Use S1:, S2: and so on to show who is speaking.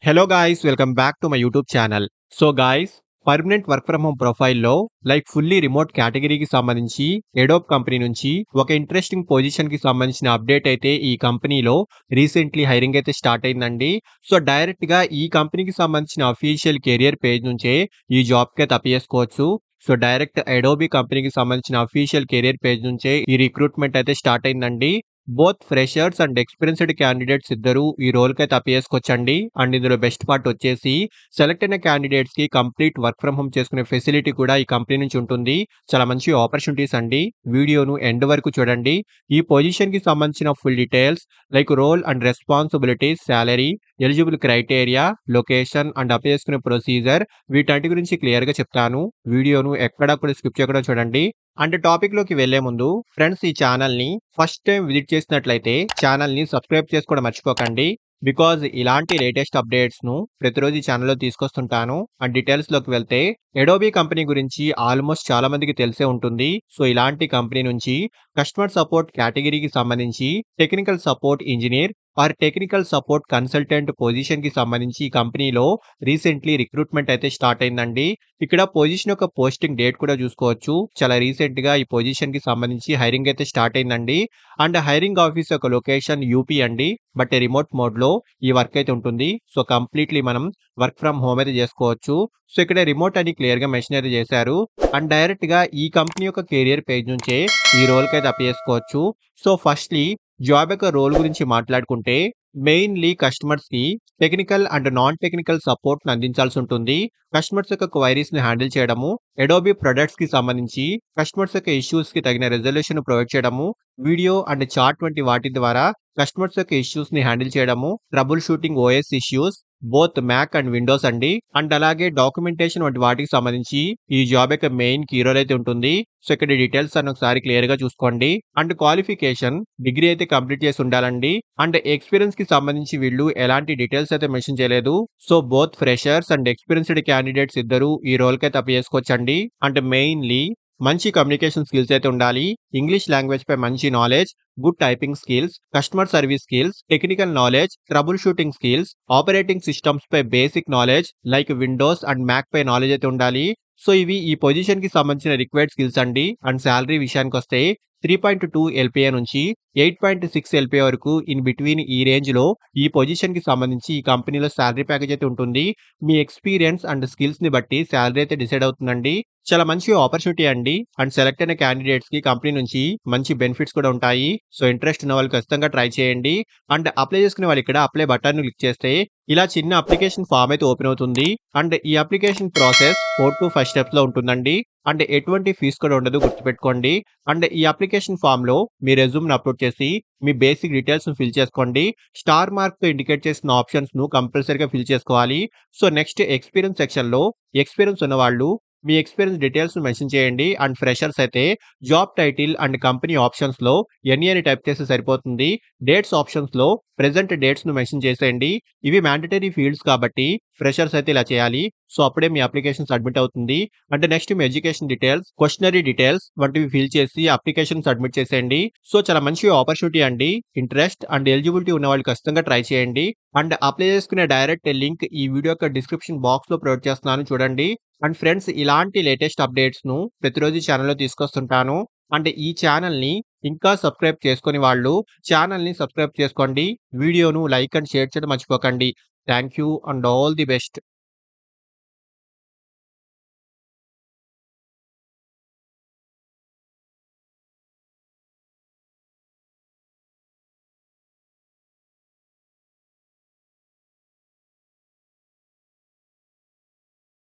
S1: Hello guys, welcome back to my YouTube channel. So guys, permanent work from home ప్రొఫైల్లో fully remote కేటగిరీకి సంబంధించి Adobe company నుంచి ఒక interesting పొజిషన్కి సంబంధించిన అప్డేట్ అయితే ఈ కంపెనీలో రీసెంట్లీ హైరింగ్ అయితే స్టార్ట్ అయిందండి. సో డైరెక్ట్గా ఈ కంపెనీకి సంబంధించిన అఫీషియల్ కెరియర్ పేజ్ నుంచే ఈ జాబ్కే తప్పియేసుకోవచ్చు. సో డైరెక్ట్ అడోబీ కంపెనీకి సంబంధించిన అఫీషియల్ కెరియర్ పేజ్ నుంచే ఈ రిక్రూట్మెంట్ అయితే స్టార్ట్ అయిందండి. Both freshers and experienced candidates ఇద్దరు ఈ రోల్కి అయితే అప్పియేసుకోవచ్చండి. అండ్ ఇందులో బెస్ట్ పార్ట్ వచ్చేసి సెలెక్ట్ అయిన క్యాండిడేట్స్ కి కంప్లీట్ వర్క్ ఫ్రమ్ హోమ్ చేసుకునే ఫెసిలిటీ కూడా ఈ కంపెనీ నుంచి ఉంటుంది. చాలా మంచి ఆపర్చునిటీస్ అండి. వీడియోను ఎండ్ వరకు చూడండి. ఈ పొజిషన్ కి సంబంధించిన full details role and responsibilities, salary, eligible criteria, location and apply చేసుకునే ప్రొసీజర్ వీటన్నిటి గురించి క్లియర్ గా చెప్తాను. వీడియోను ఎక్కడా కూడా స్కిప్ చేయకుండా చూడండి. అండ్ టాపిక్ లోకి వెళ్లే ముందు ఫ్రెండ్స్, ఈ ఛానల్ ని ఫస్ట్ టైం విజిట్ చేసినట్లయితే ఛానల్ ని సబ్స్క్రైబ్ చేసుకోవడం మర్చిపోకండి. బికాజ్ ఇలాంటి లేటెస్ట్ అప్డేట్స్ ను ప్రతిరోజు ఈ ఛానల్లో తీసుకొస్తుంటాను. అండ్ డీటెయిల్స్ లోకి వెళ్తే ఎడోబీ కంపెనీ గురించి ఆల్మోస్ట్ చాలా మందికి తెలిసే ఉంటుంది. సో ఇలాంటి కంపెనీ నుంచి కస్టమర్ సపోర్ట్ కేటగిరీకి సంబంధించి technical support engineer or technical support consultant position కి సంబంధించి ఈ కంపెనీలో రీసెంట్లీ రిక్రూట్మెంట్ అయితే స్టార్ట్ అయిందండి. ఇక్కడ పొజిషన్ యొక్క పోస్టింగ్ డేట్ కూడా చూసుకోవచ్చు. చాలా రీసెంట్ గా ఈ పొజిషన్ కి సంబంధించి హైరింగ్ అయితే స్టార్ట్ అయిందండి. అండ్ హైరింగ్ ఆఫీస్ యొక్క లొకేషన్ యూపీ అండి. బట్ రిమోట్ మోడ్ లో ఈ వర్క్ అయితే ఉంటుంది. సో కంప్లీట్లీ మనం వర్క్ ఫ్రమ్ హోమ్ అయితే చేసుకోవచ్చు. సో ఇక్కడ రిమోట్ అని క్లియర్ గా మెన్షన్ అయితే చేశారు. అండ్ డైరెక్ట్ గా ఈ కంపెనీ యొక్క కెరియర్ పేజ్ నుంచే ఈ రోల్ కి అయితే అప్లై చేసుకోవచ్చు. సో ఫస్ట్లీ జాబ్ యొక్క రోల్ గురించి మాట్లాడుకుంటే మెయిన్లీ కస్టమర్స్ కి technical and non technical support అందించాల్సి ఉంటుంది. కస్టమర్స్ యొక్క క్వైరీస్ ని హ్యాండిల్ చేయడము, అడోబీ ప్రొడక్ట్స్ కి సంబంధించి కస్టమర్స్ యొక్క ఇష్యూస్ కి తగిన రెజల్యూషన్ ప్రొవైడ్ చేయడము, వీడియో అండ్ చాట్ వంటి వాటి ద్వారా కస్టమర్స్ యొక్క ఇష్యూస్ ని హ్యాండిల్ చేయడము, trouble shooting OS issues both Mac and Windows అండి. అండ్ అలాగే డాక్యుమెంటేషన్ వంటి వాటికి సంబంధించి ఈ జాబ్ యొక్క మెయిన్ కీ రోల్ అయితే ఉంటుంది. సో ఇక్కడ డీటెయిల్స్ అన్న ఒకసారి క్లియర్ గా చూసుకోండి. అండ్ క్వాలిఫికేషన్ డిగ్రీ అయితే కంప్లీట్ చేసి ఉండాలండి. అండ్ ఎక్స్పీరియన్స్ కి సంబంధించి వీళ్ళు ఎలాంటి డీటెయిల్స్ అయితే మెన్షన్ చేయలేదు. So both freshers and experienced candidates ఇద్దరు ఈ రోల్ కి అయితే అప్లై చేసుకోవచ్చండి. అండ్ మెయిన్లీ మంచి కమ్యూనికేషన్ స్కిల్స్ అయితే ఉండాలి. ఇంగ్లీష్ లాంగ్వేజ్ పై మంచి knowledge, good typing skills, customer service skills, technical knowledge, trouble shooting skills, operating systems పై basic knowledge Windows and Mac పై నాలెడ్జ్ అయితే ఉండాలి. సో ఇవి ఈ పొజిషన్ కి సంబంధించిన రిక్వైర్డ్ స్కిల్స్ అండి. అండ్ శాలరీ విషయానికి వస్తే 3.2 ఎల్పిఏ నుంచి 8.6 ఎల్పిఏ వరకు ఇన్ బిట్వీన్ ఈ రేంజ్ లో ఈ పొజిషన్ కి సంబంధించి ఈ కంపెనీలో శాలరీ ప్యాకేజ్ అయితే ఉంటుంది. మీ ఎక్స్పీరియన్స్ అండ్ స్కిల్స్ ని బట్టి శాలరీ అయితే డిసైడ్ అవుతుందండి. చాలా మంచి ఆపర్చునిటీ అండి. అండ్ సెలెక్ట్ అయిన క్యాండిడేట్స్ కి కంపెనీ నుంచి మంచి బెనిఫిట్స్ కూడా ఉంటాయి. సో ఇంట్రెస్ట్ ఉన్న వాళ్ళు ఖచ్చితంగా ట్రై చేయండి. అండ్ అప్లై చేసుకునే వాళ్ళు ఇక్కడ అప్లై బటన్ ని క్లిక్ చేస్తే ఇలా చిన్న అప్లికేషన్ ఫామ్ అయితే ఓపెన్ అవుతుంది. అండ్ ఈ అప్లికేషన్ ప్రాసెస్ 4 to 5 స్టెప్స్ లో ఉంటుందండి. అండ్ ఎటువంటి ఫీజు కూడా ఉండదు, గుర్తుపెట్టుకోండి. అండ్ ఈ అప్లికేషన్ ఫామ్ లో మీ రెజ్యూమ్ ని అప్లోడ్ చేసి మీ బేసిక్ డీటెయిల్స్ ను ఫిల్ చేసుకోండి. స్టార్ మార్క్ తో ఇండికేట్ చేసిన ఆప్షన్స్ ను కంపల్సరీగా ఫిల్ చేసుకోవాలి. సో నెక్స్ట్ ఎక్స్పీరియన్స్ సెక్షన్ లో ఎక్స్పీరియన్స్ ఉన్న వాళ్ళు మీ ఎక్స్పీరియన్స్ డీటెయిల్స్ మెన్షన్ చేయండి. అండ్ ఫ్రెషర్స్ అయితే job title and company options లో ఎన్ని అని టైప్ చేస్తే సరిపోతుంది. డేట్స్ ఆప్షన్స్ లో ప్రెజెంట్ డేట్స్ ను మెన్షన్ చేసేయండి. ఇవి మ్యాండేటరీ ఫీల్డ్స్ కాబట్టి ఫ్రెషర్స్ అయితే ఇలా చేయాలి. సో అప్పుడే మీ అప్లికేషన్ సబ్మిట్ అవుతుంది. అంటే నెక్స్ట్ మీ ఎడ్యుకేషన్ డీటెయిల్స్, క్వశ్చనరీ డీటెయిల్స్ వంటివి ఫిల్ చేసి అప్లికేషన్ సబ్మిట్ చేసేయండి. సో చాలా మంచి ఆపర్చునిటీ అండి. ఇంట్రెస్ట్ అండ్ ఎలిజిబిలిటీ ఉన్న వాళ్ళు ఖచ్చితంగా ట్రై చేయండి. అండ్ అప్లై చేసుకునే డైరెక్ట్ లింక్ ఈ వీడియో యొక్క డిస్క్రిప్షన్ బాక్స్ లో ప్రొవైడ్ చేస్తున్నాను, చూడండి. అండ్ ఫ్రెండ్స్, ఇలాంటి లేటెస్ట్ అప్డేట్స్ ను ప్రతిరోజు ఛానల్లో తీసుకొస్తుంటాను. అంటే ఈ ఛానల్ ని ఇంకా సబ్స్క్రైబ్ చేసుకుని వాళ్ళు ఛానల్ ని సబ్స్క్రైబ్ చేసుకోండి. వీడియోను లైక్ అండ్ షేర్ చేయడం మర్చిపోకండి. Thank you and all the best.